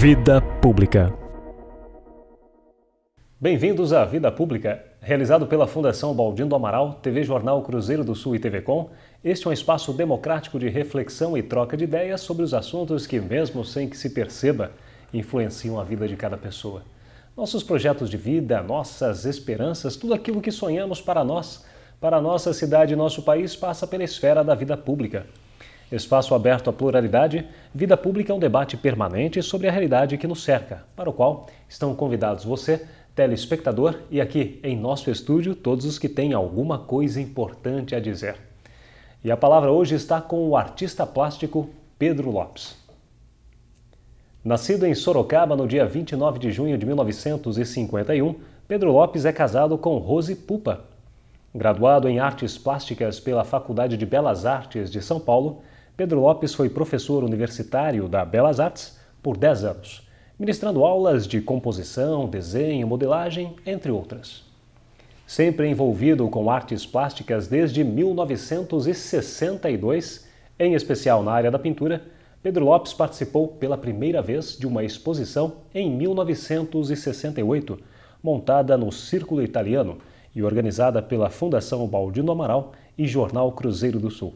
Vida Pública. Bem-vindos à Vida Pública, realizado pela Fundação Baldino do Amaral, TV Jornal Cruzeiro do Sul e TV Com. Este é um espaço democrático de reflexão e troca de ideias sobre os assuntos que, mesmo sem que se perceba, influenciam a vida de cada pessoa. Nossos projetos de vida, nossas esperanças, tudo aquilo que sonhamos para nós, para a nossa cidade e nosso país, passa pela esfera da vida pública. Espaço aberto à pluralidade, Vida Pública é um debate permanente sobre a realidade que nos cerca, para o qual estão convidados você, telespectador, e aqui em nosso estúdio todos os que têm alguma coisa importante a dizer. E a palavra hoje está com o artista plástico Pedro Lopes. Nascido em Sorocaba no dia 29 de junho de 1951, Pedro Lopes é casado com Rose Pupa. Graduado em Artes Plásticas pela Faculdade de Belas Artes de São Paulo, Pedro Lopes foi professor universitário da Belas Artes por 10 anos, ministrando aulas de composição, desenho, modelagem, entre outras. Sempre envolvido com artes plásticas desde 1962, em especial na área da pintura, Pedro Lopes participou pela primeira vez de uma exposição em 1968, montada no Círculo Italiano e organizada pela Fundação Baldino do Amaral e Jornal Cruzeiro do Sul.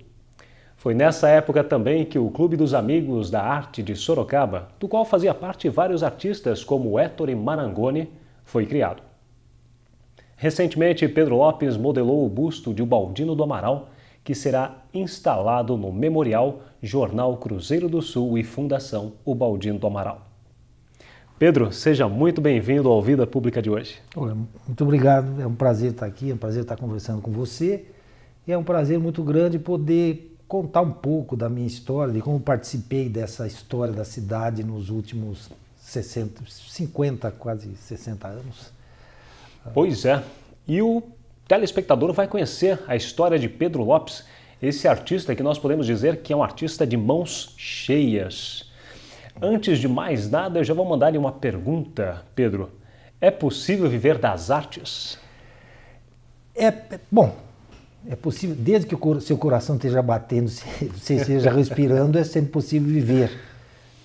Foi nessa época também que o Clube dos Amigos da Arte de Sorocaba, do qual fazia parte vários artistas como Ettore Marangoni, foi criado. Recentemente, Pedro Lopes modelou o busto de Baldino do Amaral, que será instalado no Memorial Jornal Cruzeiro do Sul e Fundação Baldino do Amaral. Pedro, seja muito bem-vindo ao Vida Pública de hoje. Olha, muito obrigado, é um prazer estar aqui, é um prazer estar conversando com você. E é um prazer muito grande poder contar um pouco da minha história, de como participei dessa história da cidade nos últimos 50, quase 60 anos. Pois é, e o telespectador vai conhecer a história de Pedro Lopes, esse artista que nós podemos dizer que é um artista de mãos cheias. Antes de mais nada, eu já vou mandar-lhe uma pergunta, Pedro. É possível viver das artes? Bom, é possível, desde que o seu coração esteja batendo, você esteja respirando, é sempre possível viver.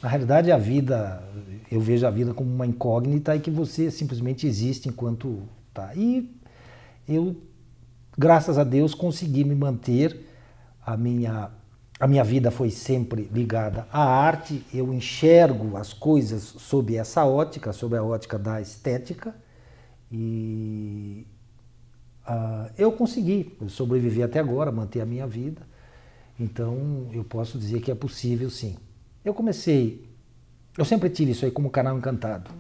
Na realidade, a vida, eu vejo a vida como uma incógnita e que você simplesmente existe enquanto está. E eu, graças a Deus, consegui me manter. A minha vida foi sempre ligada à arte. Eu enxergo as coisas sob essa ótica, sob a ótica da estética. E eu consegui sobreviver até agora, manter a minha vida. Então, eu posso dizer que é possível, sim. Eu sempre tive isso aí como canal encantado.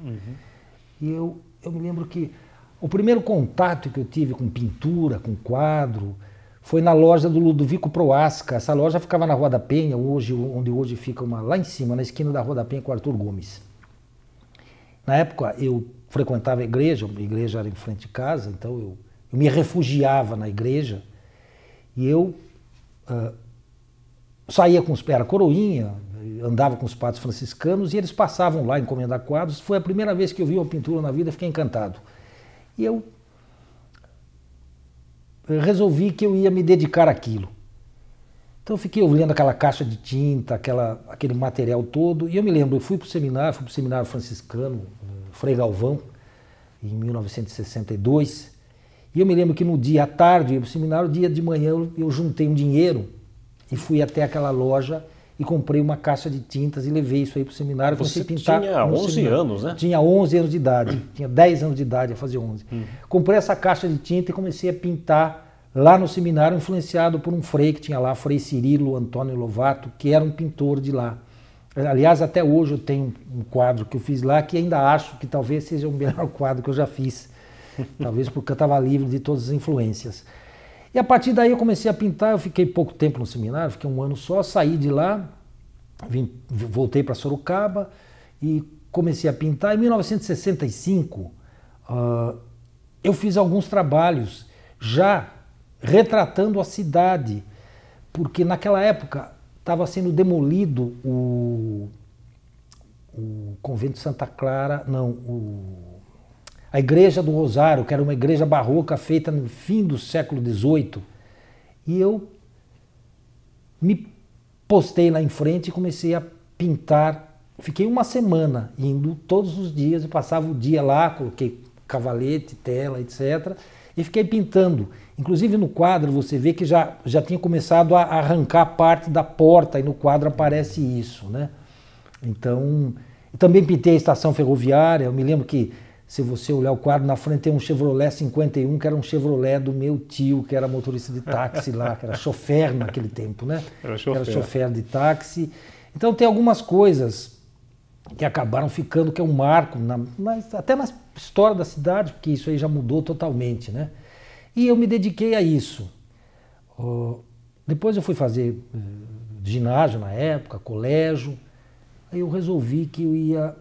E eu me lembro que o primeiro contato que eu tive com pintura, com quadro, foi na loja do Ludovico Proasca. Essa loja ficava na Rua da Penha, onde hoje fica lá em cima, na esquina da Rua da Penha com o Arthur Gomes. Na época, eu frequentava a igreja era em frente de casa, então eu me refugiava na igreja e eu saía com os pés, era coroinha, andava com os padres franciscanos e eles passavam lá encomendar quadros. Foi a primeira vez que eu vi uma pintura na vida, fiquei encantado. E eu resolvi que eu ia me dedicar àquilo. Então eu fiquei olhando aquela caixa de tinta, aquele material todo, e eu me lembro, eu fui para o seminário franciscano, Frei Galvão, em 1962, e eu me lembro que no dia à tarde, eu ia para o seminário, dia de manhã eu juntei um dinheiro e fui até aquela loja e comprei uma caixa de tintas e levei isso aí para o seminário. Você tinha 11 anos, né? Tinha 11 anos de idade, tinha 10 anos de idade, ia fazer 11. Comprei essa caixa de tinta e comecei a pintar lá no seminário, influenciado por um frei que tinha lá, Frei Cirilo Antônio Lovato, que era um pintor de lá. Aliás, até hoje eu tenho um quadro que eu fiz lá que ainda acho que talvez seja o melhor quadro que eu já fiz. Talvez porque eu estava livre de todas as influências. E a partir daí eu comecei a pintar, eu fiquei pouco tempo no seminário, fiquei um ano só, saí de lá, voltei para Sorocaba e comecei a pintar. Em 1965, eu fiz alguns trabalhos já retratando a cidade, porque naquela época estava sendo demolido o convento de Santa Clara, a Igreja do Rosário, que era uma igreja barroca feita no fim do século XVIII. E eu me postei lá em frente e comecei a pintar fiquei uma semana indo todos os dias, eu passava o dia lá, coloquei cavalete, tela, etc. E fiquei pintando. Inclusive no quadro você vê que já tinha começado a arrancar parte da porta, e no quadro aparece isso, né? Então, eu também pintei a estação ferroviária. Eu me lembro que, se você olhar o quadro, na frente tem um Chevrolet 51, que era um Chevrolet do meu tio, que era motorista de táxi lá, que era chofer naquele tempo, né? Era chofer de táxi. Então tem algumas coisas que acabaram ficando, que é um marco, até na história da cidade, porque isso aí já mudou totalmente, né? E eu me dediquei a isso. Depois eu fui fazer ginásio na época, colégio. Aí eu resolvi que eu ia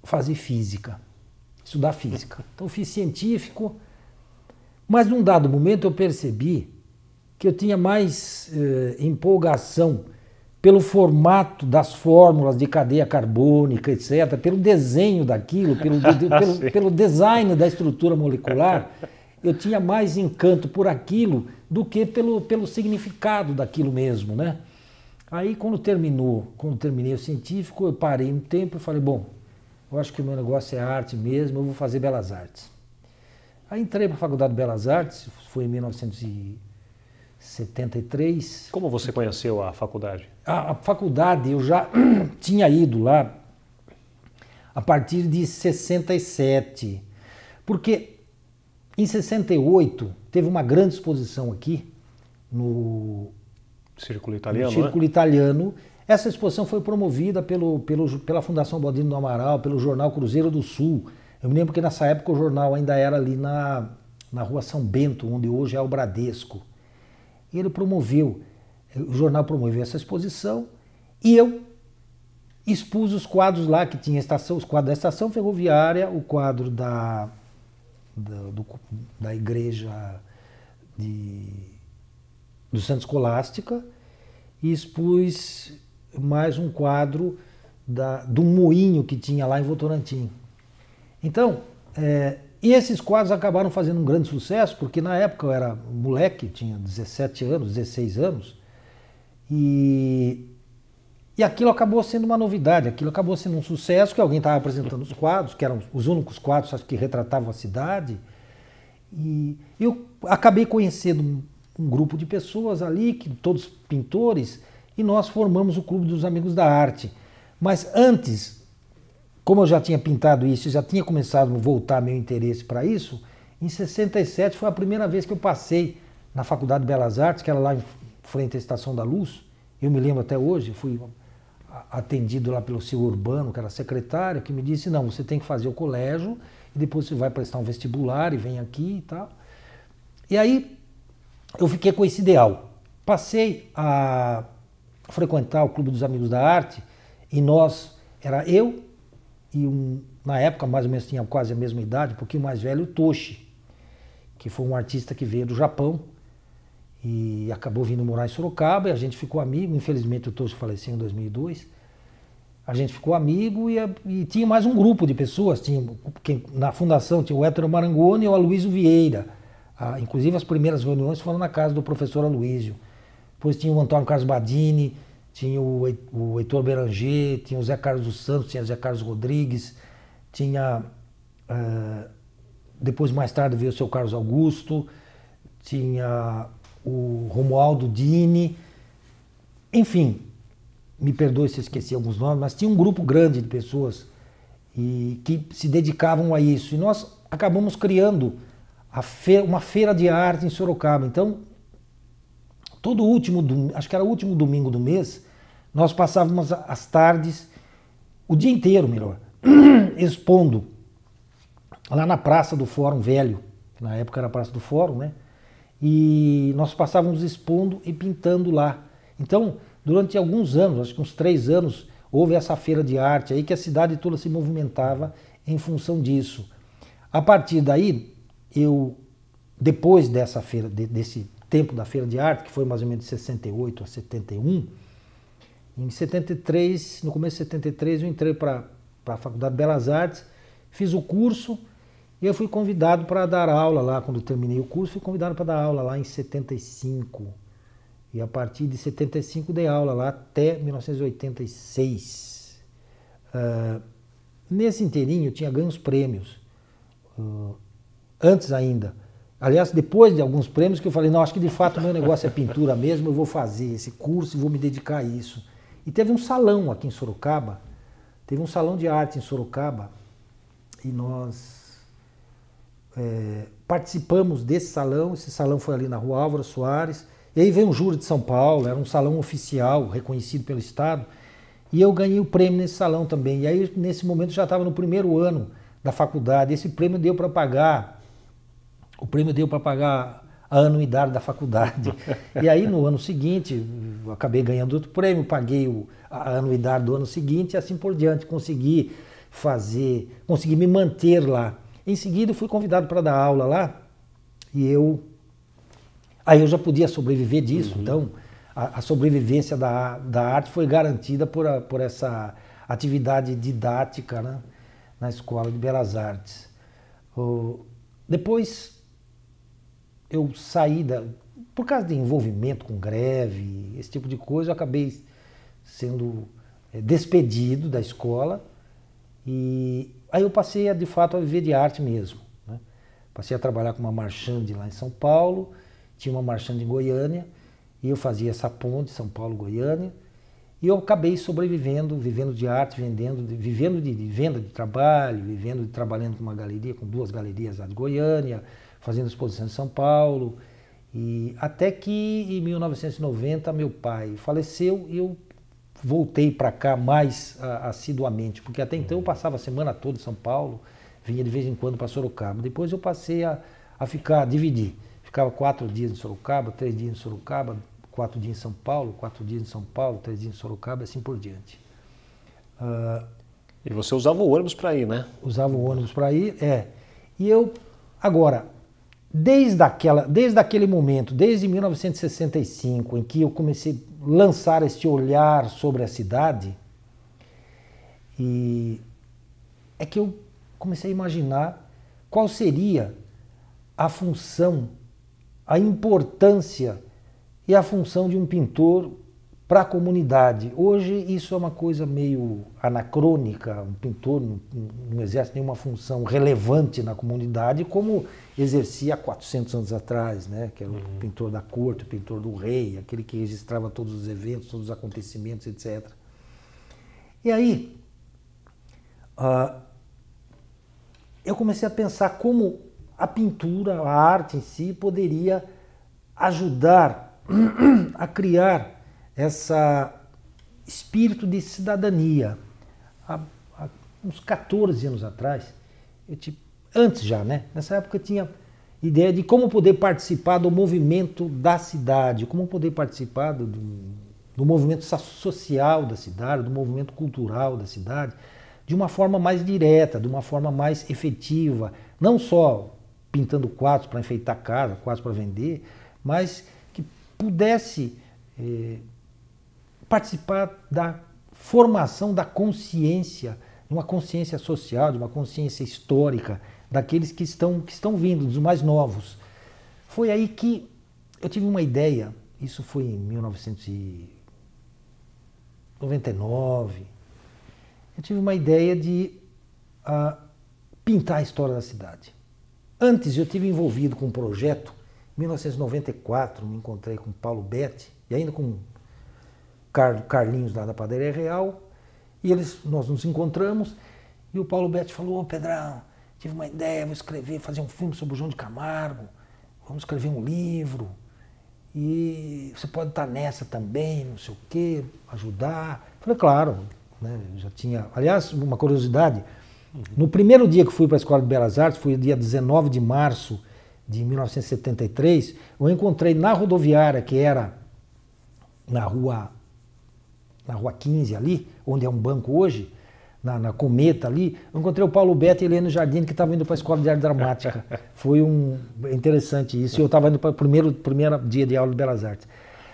fazer física, estudar física. Então eu fiz científico, mas num dado momento eu percebi que eu tinha mais empolgação pelo formato das fórmulas de cadeia carbônica, etc., pelo desenho daquilo, pelo design da estrutura molecular. Eu tinha mais encanto por aquilo do que pelo significado daquilo mesmo, né? Aí quando terminei o científico, eu parei um tempo e falei, bom, eu acho que o meu negócio é arte mesmo, eu vou fazer Belas Artes. Aí entrei para a Faculdade de Belas Artes, foi em 1973. Como você conheceu a faculdade? A faculdade eu já tinha ido lá a partir de 67, porque em 68 teve uma grande exposição aqui no Círculo Italiano, Círculo Italiano. Essa exposição foi promovida pela Fundação Baldino do Amaral, pelo jornal Cruzeiro do Sul. Eu me lembro que nessa época o jornal ainda era ali na rua São Bento, onde hoje é o Bradesco. E ele o jornal promoveu essa exposição e eu expus os quadros lá, que tinha os quadros da estação ferroviária, o quadro da igreja do Santo Escolástica, e expus mais um quadro do moinho que tinha lá em Votorantim. Então, e esses quadros acabaram fazendo um grande sucesso, porque na época eu era moleque, tinha 17 anos, 16 anos, e aquilo acabou sendo uma novidade, aquilo acabou sendo um sucesso, que alguém estava apresentando os quadros, que eram os únicos quadros que retratavam a cidade, e eu acabei conhecendo um grupo de pessoas ali, todos pintores, e nós formamos o Clube dos Amigos da Arte. Mas antes, como eu já tinha pintado isso, já tinha começado a voltar meu interesse para isso, em 67 foi a primeira vez que eu passei na Faculdade de Belas Artes, que era lá em frente à Estação da Luz. Eu me lembro até hoje, fui atendido lá pelo Silvio Urbano, que era secretário, que me disse, não, você tem que fazer o colégio, e depois você vai prestar um vestibular e vem aqui e tal. E aí eu fiquei com esse ideal. Passei a frequentar o Clube dos Amigos da Arte, e era eu e na época mais ou menos tinha quase a mesma idade, um pouquinho mais velho, o Toshi, que foi um artista que veio do Japão e acabou vindo morar em Sorocaba, e a gente ficou amigo. Infelizmente o Toshi faleceu em 2002. A gente ficou amigo e tinha mais um grupo de pessoas. Na fundação tinha o Hétero Marangoni e o Aloysio Vieira. Inclusive as primeiras reuniões foram na casa do professor Aloysio. Depois tinha o Antônio Carlos Badini, tinha o Heitor Beranger, tinha o Zé Carlos dos Santos, tinha o Zé Carlos Rodrigues, tinha... depois, mais tarde, veio o seu Carlos Augusto, tinha o Romualdo Dini, enfim, me perdoe se eu esqueci alguns nomes, mas tinha um grupo grande de pessoas que se dedicavam a isso. E nós acabamos criando uma feira de arte em Sorocaba. Então, acho que era o último domingo do mês, nós passávamos as tardes, o dia inteiro, melhor, expondo lá na Praça do Fórum Velho, que na época era a Praça do Fórum, né? E nós passávamos expondo e pintando lá. Então, durante alguns anos, acho que uns 3 anos, houve essa feira de arte aí, que a cidade toda se movimentava em função disso. A partir daí, depois dessa feira, desse tempo da feira de arte, que foi mais ou menos de 68 a 71, em 73, no começo de 73, eu entrei para a Faculdade de Belas Artes, fiz o curso e eu fui convidado para dar aula lá. Quando eu terminei o curso, fui convidado para dar aula lá em 75. E a partir de 75 dei aula lá até 1986. Nesse inteirinho eu tinha ganho os prêmios, antes ainda. Aliás, depois de alguns prêmios que eu falei, não, acho que de fato o meu negócio é pintura mesmo, eu vou fazer esse curso e vou me dedicar a isso. E teve um salão aqui em Sorocaba, teve um salão de arte em Sorocaba, e nós participamos desse salão. Esse salão foi ali na Rua Álvaro Soares, e aí veio um júri de São Paulo, era um salão oficial, reconhecido pelo Estado, e eu ganhei o prêmio nesse salão também. E aí, nesse momento, eu já estava no primeiro ano da faculdade. Esse prêmio deu para pagar, a anuidade da faculdade. E aí, no ano seguinte, eu acabei ganhando outro prêmio, paguei a anuidade do ano seguinte e assim por diante. Consegui me manter lá. Em seguida, eu fui convidado para dar aula lá, e aí eu já podia sobreviver disso. Então, a sobrevivência da arte foi garantida por essa atividade didática, né, na Escola de Belas Artes. Depois eu saí, por causa de envolvimento com greve, esse tipo de coisa, eu acabei sendo despedido da escola, e aí eu passei de fato a viver de arte mesmo, né? Passei a trabalhar com uma marchande lá em São Paulo, tinha uma marchande em Goiânia, e eu fazia essa ponte São Paulo-Goiânia, e eu acabei sobrevivendo, vivendo de arte, vivendo de venda de trabalho, trabalhando com uma galeria, com 2 galerias lá de Goiânia, fazendo exposição em São Paulo, e até que em 1990 meu pai faleceu e eu voltei para cá mais assiduamente, porque até então eu passava a semana toda em São Paulo, vinha de vez em quando para Sorocaba. Depois eu passei a dividir. Ficava 4 dias em Sorocaba, 3 dias em Sorocaba, 4 dias em São Paulo, 4 dias em São Paulo, 3 dias em Sorocaba, assim por diante. E você usava o ônibus para ir, né? Usava o ônibus para ir, E eu, agora, desde aquele momento, desde 1965, em que eu comecei a lançar este olhar sobre a cidade, é que eu comecei a imaginar qual seria a função, a importância e a função de um pintor para a comunidade. Hoje isso é uma coisa meio anacrônica, um pintor não exerce nenhuma função relevante na comunidade como exercia há 400 anos atrás, né? Que era o pintor da corte, o pintor do rei, aquele que registrava todos os eventos, todos os acontecimentos, etc. E aí, eu comecei a pensar como a pintura, a arte em si, poderia ajudar a criar esse espírito de cidadania. Há uns 14 anos atrás, antes já, né? Nessa época eu tinha ideia de como poder participar do movimento da cidade, como poder participar do movimento social da cidade, do movimento cultural da cidade, de uma forma mais direta, de uma forma mais efetiva, não só pintando quadros para enfeitar casa, quadros para vender, mas que pudesse participar da formação da consciência, de uma consciência social, de uma consciência histórica, daqueles que estão vindo, dos mais novos. Foi aí que eu tive uma ideia, isso foi em 1999, eu tive uma ideia de pintar a história da cidade. Antes eu estive envolvido com um projeto, em 1994 me encontrei com Paulo Betti, e ainda com Carlinhos lá da Padaria Real, e nós nos encontramos, e o Paulo Betti falou: "Ô Pedrão, tive uma ideia, vou fazer um filme sobre o João de Camargo, vamos escrever um livro, e você pode estar nessa também, não sei o quê, ajudar." Falei, claro, né, já tinha... Aliás, uma curiosidade, no primeiro dia que fui para a Escola de Belas Artes, foi o dia 19 de março de 1973, eu encontrei na rodoviária, que era na rua 15 ali, onde é um banco hoje, na Cometa ali, eu encontrei o Paulo Betti e Helena Jardim, que estavam indo para a Escola de Arte Dramática. Foi interessante isso, e eu estava indo para o primeiro dia de aula de Belas Artes.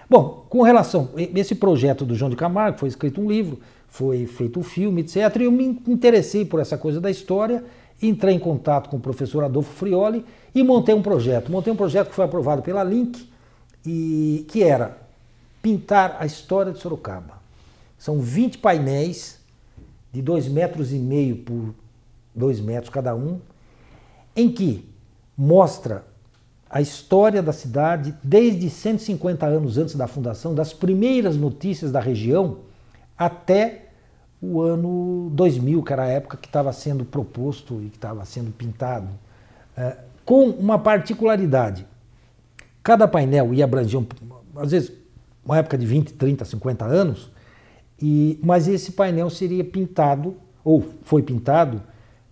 Bom, com relação a esse projeto do João de Camargo, foi escrito um livro, foi feito um filme, etc. E eu me interessei por essa coisa da história, entrei em contato com o professor Adolfo Frioli e montei um projeto. Montei um projeto que foi aprovado pela Link, e que era pintar a história de Sorocaba. São 20 painéis de 2,5 metros por 2 metros cada um, em que mostra a história da cidade desde 150 anos antes da fundação, das primeiras notícias da região até o ano 2000, que era a época que estava sendo proposto e que estava sendo pintado, com uma particularidade. Cada painel ia abranger, às vezes, uma época de 20, 30, 50 anos, mas esse painel seria pintado, ou foi pintado,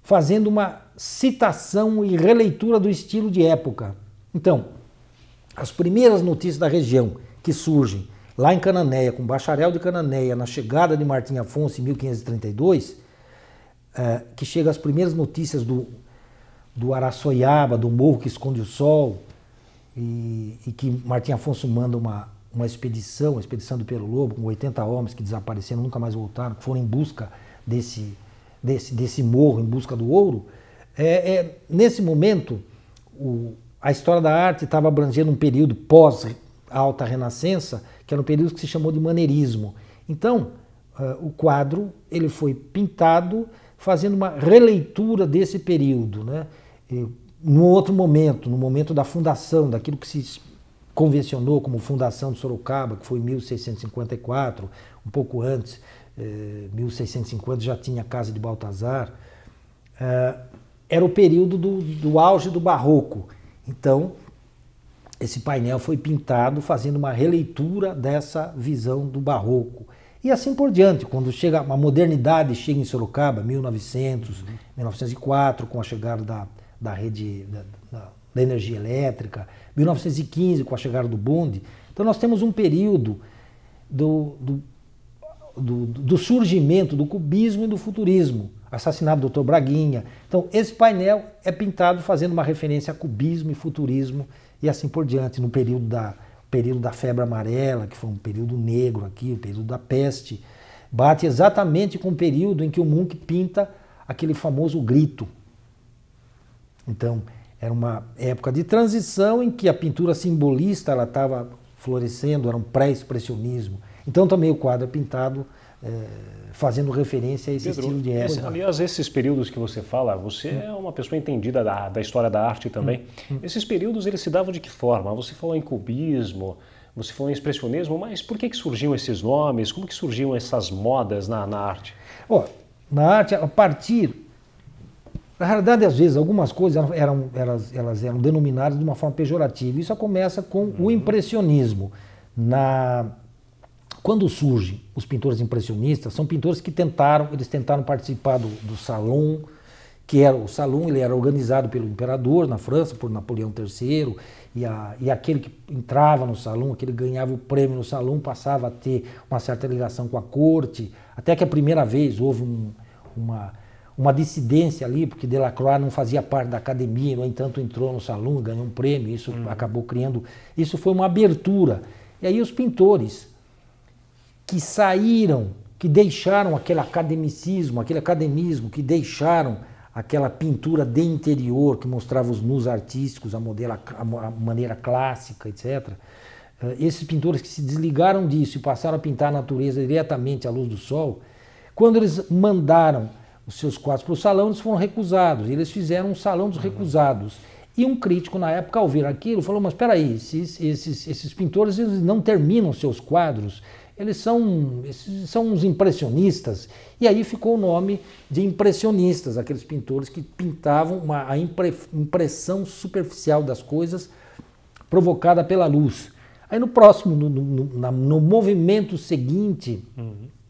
fazendo uma citação e releitura do estilo de época. Então, as primeiras notícias da região que surgem lá em Cananéia, com o Bacharel de Cananéia, na chegada de Martim Afonso em 1532, que chega as primeiras notícias do Araçoiaba, do morro que esconde o sol, e que Martim Afonso manda uma expedição, a expedição do Pero Lobo, com 80 homens que desapareceram, nunca mais voltaram, que foram em busca desse morro, em busca do ouro. Nesse momento, a história da arte estava abrangendo um período pós-alta renascença, que era um período que se chamou de maneirismo. Então, o quadro ele foi pintado fazendo uma releitura desse período, né? No outro momento, no momento da fundação, daquilo que se convencionou como fundação de Sorocaba, que foi em 1654, um pouco antes, 1650 já tinha a Casa de Baltazar, era o período do auge do Barroco. Então, esse painel foi pintado fazendo uma releitura dessa visão do Barroco. E assim por diante, quando chega a modernidade, chega em Sorocaba, 1900, 1904, com a chegada da rede da energia elétrica, 1915, com a chegada do bonde. Então nós temos um período do surgimento do cubismo e do futurismo, assassinato do Dr. Braguinha. Então esse painel é pintado fazendo uma referência a cubismo e futurismo e assim por diante, no período da febre amarela, que foi um período negro aqui, o período da peste, bate exatamente com o período em que o Munch pinta aquele famoso grito. Então, era uma época de transição em que a pintura simbolista ela estava florescendo, era um pré-expressionismo. Então também o quadro é pintado fazendo referência a esse estilo de época. Aliás, esses períodos que você fala, você é uma pessoa entendida da história da arte também. Esses períodos eles se davam de que forma? Você falou em cubismo, você falou em expressionismo, mas por que surgiam esses nomes? Como que surgiam essas modas na arte? Na arte, a partir... Na realidade, às vezes, algumas coisas elas eram denominadas de uma forma pejorativa. Isso começa com o impressionismo. Quando surgem os pintores impressionistas, são pintores que tentaram participar do Salon, que era o Salon, ele era organizado pelo imperador na França, por Napoleão III, e aquele que entrava no Salon, aquele que ganhava o prêmio no Salon, passava a ter uma certa ligação com a corte, até que a primeira vez houve uma dissidência ali, porque Delacroix não fazia parte da academia, no entanto entrou no Salon, ganhou um prêmio, isso acabou criando... Isso foi uma abertura. E aí os pintores que saíram, que deixaram aquele academicismo, que deixaram aquela pintura de interior, que mostrava os nus artísticos, a maneira clássica, etc. Esses pintores que se desligaram disso e passaram a pintar a natureza diretamente à luz do sol, quando eles mandaram os seus quadros para o salão, eles foram recusados. Eles fizeram um salão dos recusados. E um crítico, na época, ao ver aquilo, falou, mas espera aí, esses pintores eles não terminam seus quadros, eles são uns impressionistas. E aí ficou o nome de impressionistas, aqueles pintores que pintavam a impressão superficial das coisas provocada pela luz. Aí no movimento seguinte,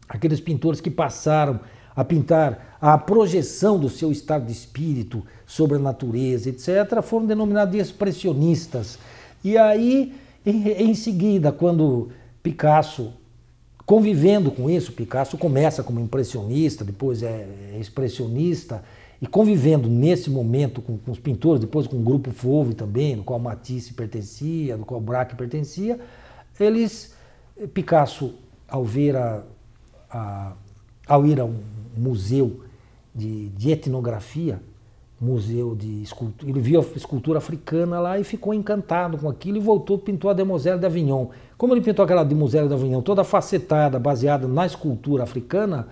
aqueles pintores que passaram a pintar a projeção do seu estado de espírito sobre a natureza, etc., foram denominados de expressionistas. E aí, em seguida, quando Picasso, convivendo com isso, Picasso começa como impressionista, depois é expressionista, e convivendo nesse momento com os pintores, depois com o grupo Fauve também, no qual Matisse pertencia, no qual Braque pertencia, Picasso, ao ir a um museu de etnografia, museu de escultura, ele viu a escultura africana lá e ficou encantado com aquilo e voltou, pintou a Demoiselle d'Avignon. Como ele pintou aquela Demoiselle d'Avignon toda facetada, baseada na escultura africana,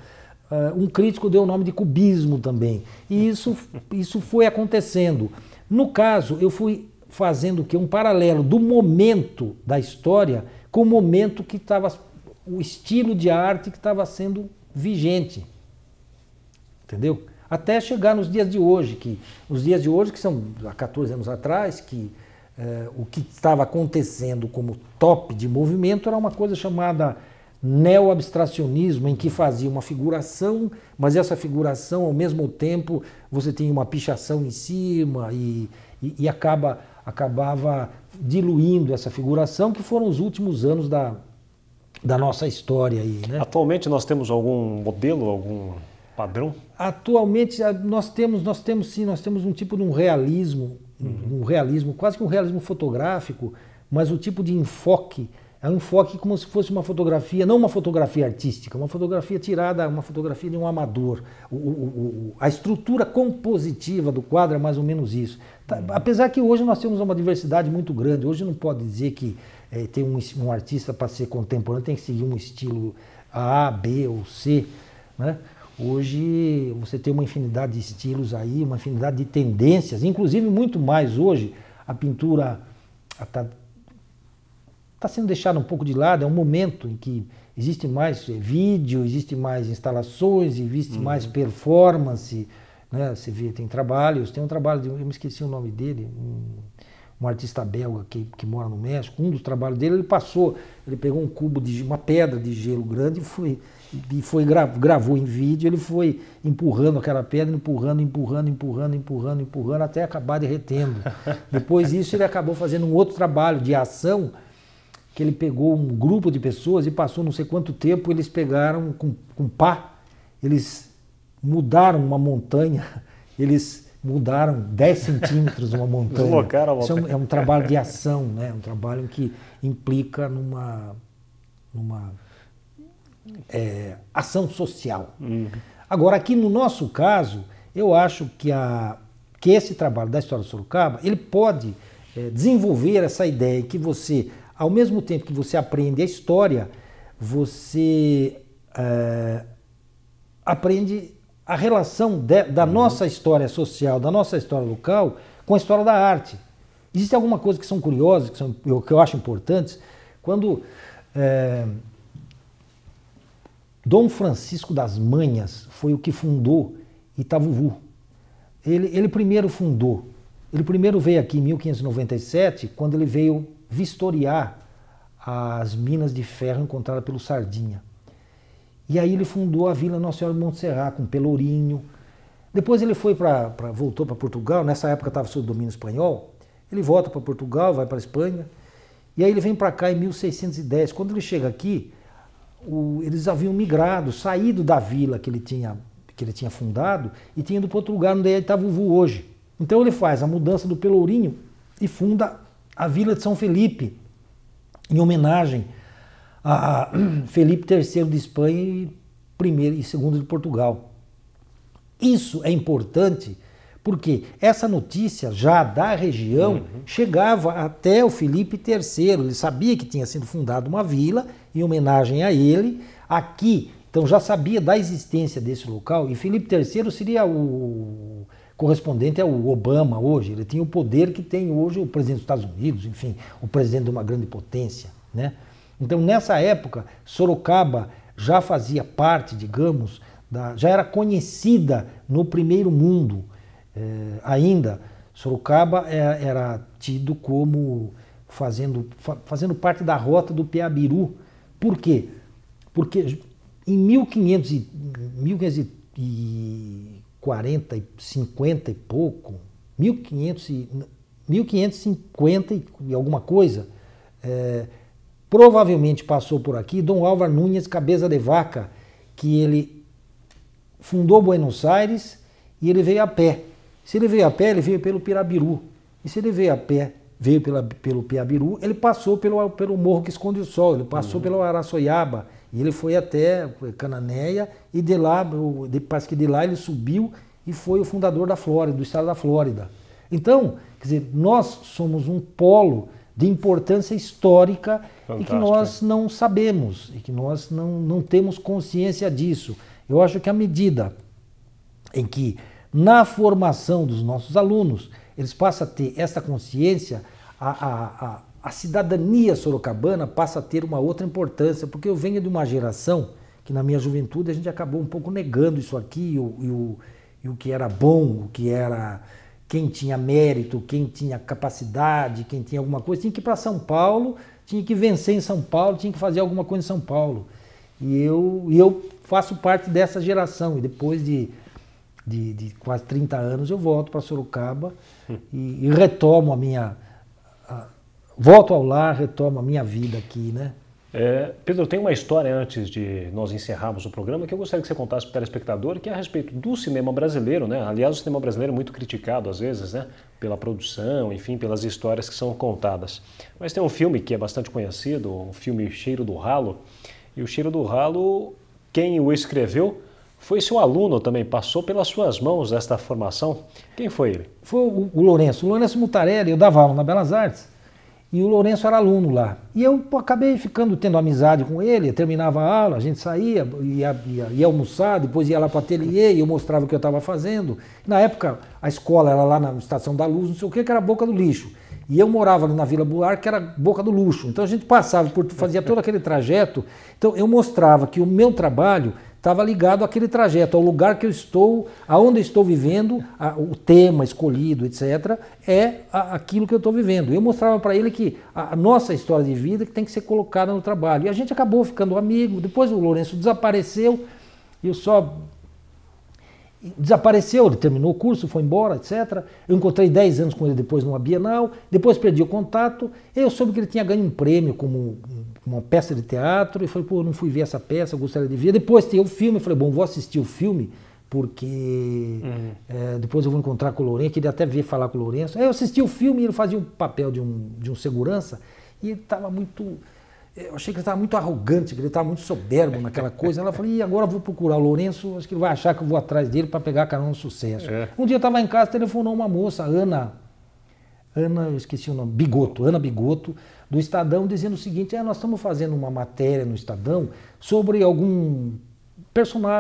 um crítico deu o nome de cubismo também. E isso foi acontecendo. No caso, eu fui fazendo o quê? Um paralelo do momento da história com o momento que estava, o estilo de arte que estava sendo vigente. Entendeu? Até chegar nos dias de hoje, que são há 14 anos atrás, que o que estava acontecendo como top de movimento era uma coisa chamada neo-abstracionismo, em que fazia uma figuração, mas essa figuração, ao mesmo tempo, você tem uma pichação em cima e acabava diluindo essa figuração, que foram os últimos anos da nossa história aí, né? Atualmente nós temos algum modelo, algum padrão? Atualmente nós temos um tipo de um realismo, quase que um realismo fotográfico, mas o tipo de enfoque é um enfoque como se fosse uma fotografia, não uma fotografia artística, uma fotografia tirada, uma fotografia de um amador. A estrutura compositiva do quadro é mais ou menos isso. Apesar que hoje nós temos uma diversidade muito grande, hoje não pode dizer que tem um artista para ser contemporâneo tem que seguir um estilo A, B ou C, né? Hoje você tem uma infinidade de estilos aí, uma infinidade de tendências, inclusive muito mais hoje a pintura está sendo deixada um pouco de lado, é um momento em que existe mais vídeo, existe mais instalações, existe mais performance, né? Você vê, tem um trabalho eu me esqueci o nome dele, um artista belga que mora no México, um dos trabalhos dele, ele pegou um cubo uma pedra de gelo grande e gravou em vídeo, ele foi empurrando aquela pedra, empurrando, até acabar derretendo. Depois disso ele acabou fazendo um outro trabalho de ação, que ele pegou um grupo de pessoas e passou não sei quanto tempo, eles pegaram com pá, eles mudaram uma montanha, eles mudaram 10 centímetros uma montanha. Deslocaram a montanha. Isso é um trabalho de ação, né? Um trabalho que implica numa ação social. Agora, aqui no nosso caso, eu acho que esse trabalho da história de Sorocaba, ele pode desenvolver essa ideia que você, ao mesmo tempo que você aprende a história, você aprende a relação da nossa história social, da nossa história local, com a história da arte. Existe alguma coisa que são curiosas, que eu acho importantes, quando Dom Francisco das Manhas foi o que fundou Itavuvu. Ele primeiro veio aqui em 1597, quando ele veio vistoriar as minas de ferro encontradas pelo Sardinha. E aí ele fundou a Vila Nossa Senhora de Montserrat, com Pelourinho. Depois ele voltou para Portugal, nessa época estava sob domínio espanhol. Ele volta para Portugal, vai para a Espanha. E aí ele vem para cá em 1610. Quando ele chega aqui, eles haviam migrado, saído da vila que ele tinha fundado e tinha ido para outro lugar onde é Itavuvu hoje. Então ele faz a mudança do Pelourinho e funda a Vila de São Felipe, em homenagem a Felipe III de Espanha e I e II de Portugal. Isso é importante porque essa notícia já da região chegava até o Felipe III. Ele sabia que tinha sido fundada uma vila em homenagem a ele aqui. Então já sabia da existência desse local e Felipe III seria o correspondente ao Obama hoje. Ele tinha o poder que tem hoje o presidente dos Estados Unidos, enfim, o presidente de uma grande potência, né? Então, nessa época, Sorocaba já fazia parte, digamos, já era conhecida no primeiro mundo. Ainda, Sorocaba era tido como fazendo parte da rota do Piabiru. Por quê? Porque em 1540 e 50 e pouco, 1550 e alguma coisa, provavelmente passou por aqui Dom Álvar Núñez Cabeça de Vaca, que ele fundou Buenos Aires e ele veio a pé. Se ele veio a pé, ele veio pelo Pirabiru. E se ele veio a pé, veio pelo Piabiru, ele passou pelo Morro que Esconde o Sol, ele passou pelo Araçoiaba, e ele foi até Cananéia, e de lá, parece que de lá ele subiu e foi o fundador da Flórida, do estado da Flórida. Então, quer dizer, nós somos um polo de importância histórica. Fantástico. E que nós não sabemos, e que nós não temos consciência disso. Eu acho que à medida em que na formação dos nossos alunos eles passam a ter essa consciência, a cidadania sorocabana passa a ter uma outra importância, porque eu venho de uma geração que na minha juventude a gente acabou um pouco negando isso aqui, e o que era bom, o que era quem tinha mérito, quem tinha capacidade, quem tinha alguma coisa, tinha que ir para São Paulo, tinha que vencer em São Paulo, tinha que fazer alguma coisa em São Paulo. E eu faço parte dessa geração, e depois de quase 30 anos eu volto para Sorocaba e retomo volto ao lar, retomo a minha vida aqui, né? Pedro, tem uma história antes de nós encerrarmos o programa que eu gostaria que você contasse para o telespectador, que é a respeito do cinema brasileiro, né? Aliás, o cinema brasileiro é muito criticado às vezes, né? Pela produção, enfim, pelas histórias que são contadas. Mas tem um filme que é bastante conhecido, o filme Cheiro do Ralo, e o Cheiro do Ralo, quem o escreveu foi seu aluno também, passou pelas suas mãos esta formação. Quem foi ele? Foi o Lourenço Mutarelli. Eu dava aula na Belas Artes e o Lourenço era aluno lá. E eu acabei tendo amizade com ele, eu terminava a aula, a gente saía, ia almoçar, depois ia lá para o ateliê e eu mostrava o que eu estava fazendo. Na época, a escola era lá na Estação da Luz, não sei o que era Boca do Lixo. E eu morava ali na Vila Buarque, que era Boca do Luxo. Então a gente fazia todo aquele trajeto. Então eu mostrava que o meu trabalho estava ligado àquele trajeto, ao lugar que eu estou, aonde eu estou vivendo, o tema escolhido, etc., é aquilo que eu estou vivendo. Eu mostrava para ele que a nossa história de vida que tem que ser colocada no trabalho. E a gente acabou ficando amigo. Depois o Lourenço desapareceu, ele terminou o curso, foi embora, etc. Eu encontrei 10 anos com ele depois numa Bienal, depois perdi o contato, eu soube que ele tinha ganho um prêmio como uma peça de teatro, e falei, pô, eu não fui ver essa peça, eu gostaria de ver. Depois tem o filme, eu falei, bom, vou assistir o filme, porque depois eu vou encontrar com o Lourenço, queria até falar com o Lourenço. Aí eu assisti o filme e ele fazia o papel de um segurança, e ele estava muito... Eu achei que ele estava muito arrogante, que ele estava muito soberbo naquela coisa. Ela falou, e agora eu vou procurar o Lourenço, acho que ele vai achar que eu vou atrás dele para pegar carona no sucesso. Um dia eu estava em casa, telefonou uma moça, Ana, eu esqueci o nome, Ana Bigoto, do Estadão, dizendo o seguinte, nós estamos fazendo uma matéria no Estadão sobre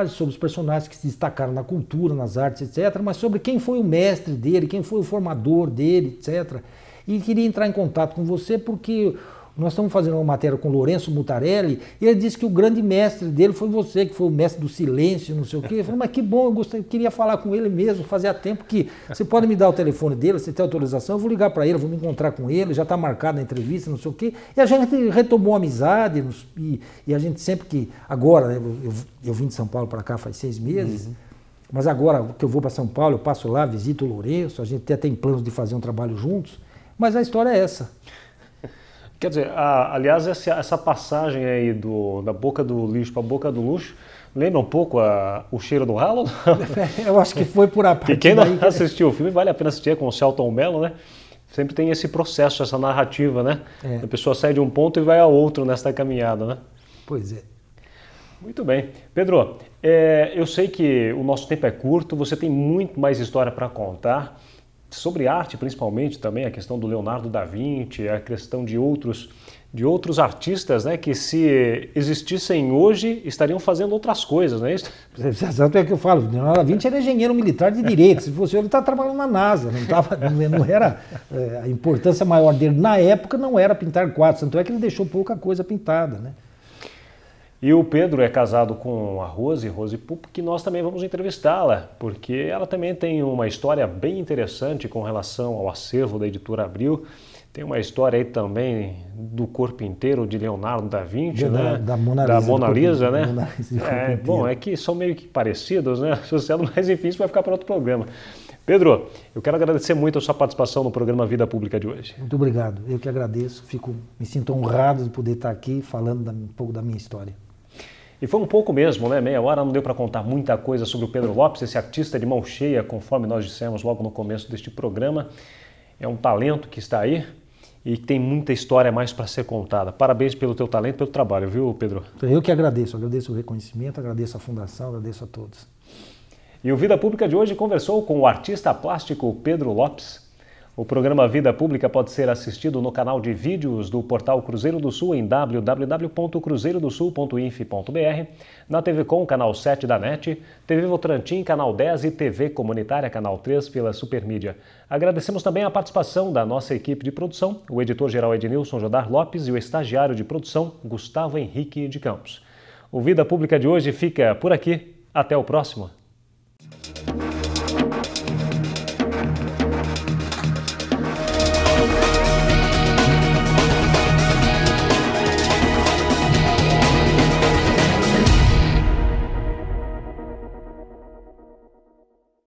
sobre os personagens que se destacaram na cultura, nas artes, etc., mas sobre quem foi o mestre dele, quem foi o formador dele, etc. E queria entrar em contato com você porque... Nós estamos fazendo uma matéria com o Lourenço Mutarelli e ele disse que o grande mestre dele foi você, que foi o mestre do silêncio, não sei o quê. Eu falei, mas que bom, eu queria falar com ele mesmo, fazia tempo que... Você pode me dar o telefone dele, você tem autorização, eu vou ligar para ele, vou me encontrar com ele, já está marcada a entrevista, não sei o quê. E a gente retomou a amizade e a gente sempre que... Agora, né, eu vim de São Paulo para cá faz 6 meses, mas agora que eu vou para São Paulo, eu passo lá, visito o Lourenço, a gente até tem planos de fazer um trabalho juntos, mas a história é essa. Quer dizer, aliás, essa passagem aí da boca do lixo para a boca do luxo, lembra um pouco o Cheiro do Ralo? Eu acho que foi por a parte. Quem não assistiu o filme, vale a pena assistir, com o Selton Mello, né? Sempre tem esse processo, essa narrativa, né? A pessoa sai de um ponto e vai a outro nessa caminhada, né? Pois é. Muito bem. Pedro, eu sei que o nosso tempo é curto, você tem muito mais história para contar. Sobre arte, principalmente, também a questão do Leonardo da Vinci, a questão de outros artistas, né, que se existissem hoje, estariam fazendo outras coisas, não é isso? Exato, é o que eu falo. Leonardo da Vinci era engenheiro militar de direito. Se fosse ele, estava trabalhando na NASA. Não era a importância maior dele. Na época, não era pintar quadros. Tanto é que ele deixou pouca coisa pintada, né? E o Pedro é casado com a Rose Pupo, que nós também vamos entrevistá-la, porque ela também tem uma história bem interessante com relação ao acervo da Editora Abril. Tem uma história aí também do corpo inteiro de Leonardo da Vinci, né? Da Mona Lisa, né? Bom, é que são meio que parecidos, né? Associado, mas enfim, isso vai ficar para outro programa. Pedro, eu quero agradecer muito a sua participação no programa Vida Pública de hoje. Muito obrigado, eu que agradeço, me sinto honrado de poder estar aqui falando um pouco da minha história. E foi um pouco mesmo, né? Meia hora não deu para contar muita coisa sobre o Pedro Lopes, esse artista de mão cheia, conforme nós dissemos logo no começo deste programa. É um talento que está aí e tem muita história mais para ser contada. Parabéns pelo teu talento, pelo trabalho, viu, Pedro? Eu que agradeço o reconhecimento, agradeço a Fundação, agradeço a todos. E o Vida Pública de hoje conversou com o artista plástico Pedro Lopes. O programa Vida Pública pode ser assistido no canal de vídeos do portal Cruzeiro do Sul em www.cruzeirodosul.inf.br, na TV Com, canal 7 da NET, TV Votorantim, canal 10 e TV Comunitária, canal 3 pela Supermídia. Agradecemos também a participação da nossa equipe de produção, o editor-geral Ednilson Jodar Lopes e o estagiário de produção Gustavo Henrique de Campos. O Vida Pública de hoje fica por aqui. Até o próximo.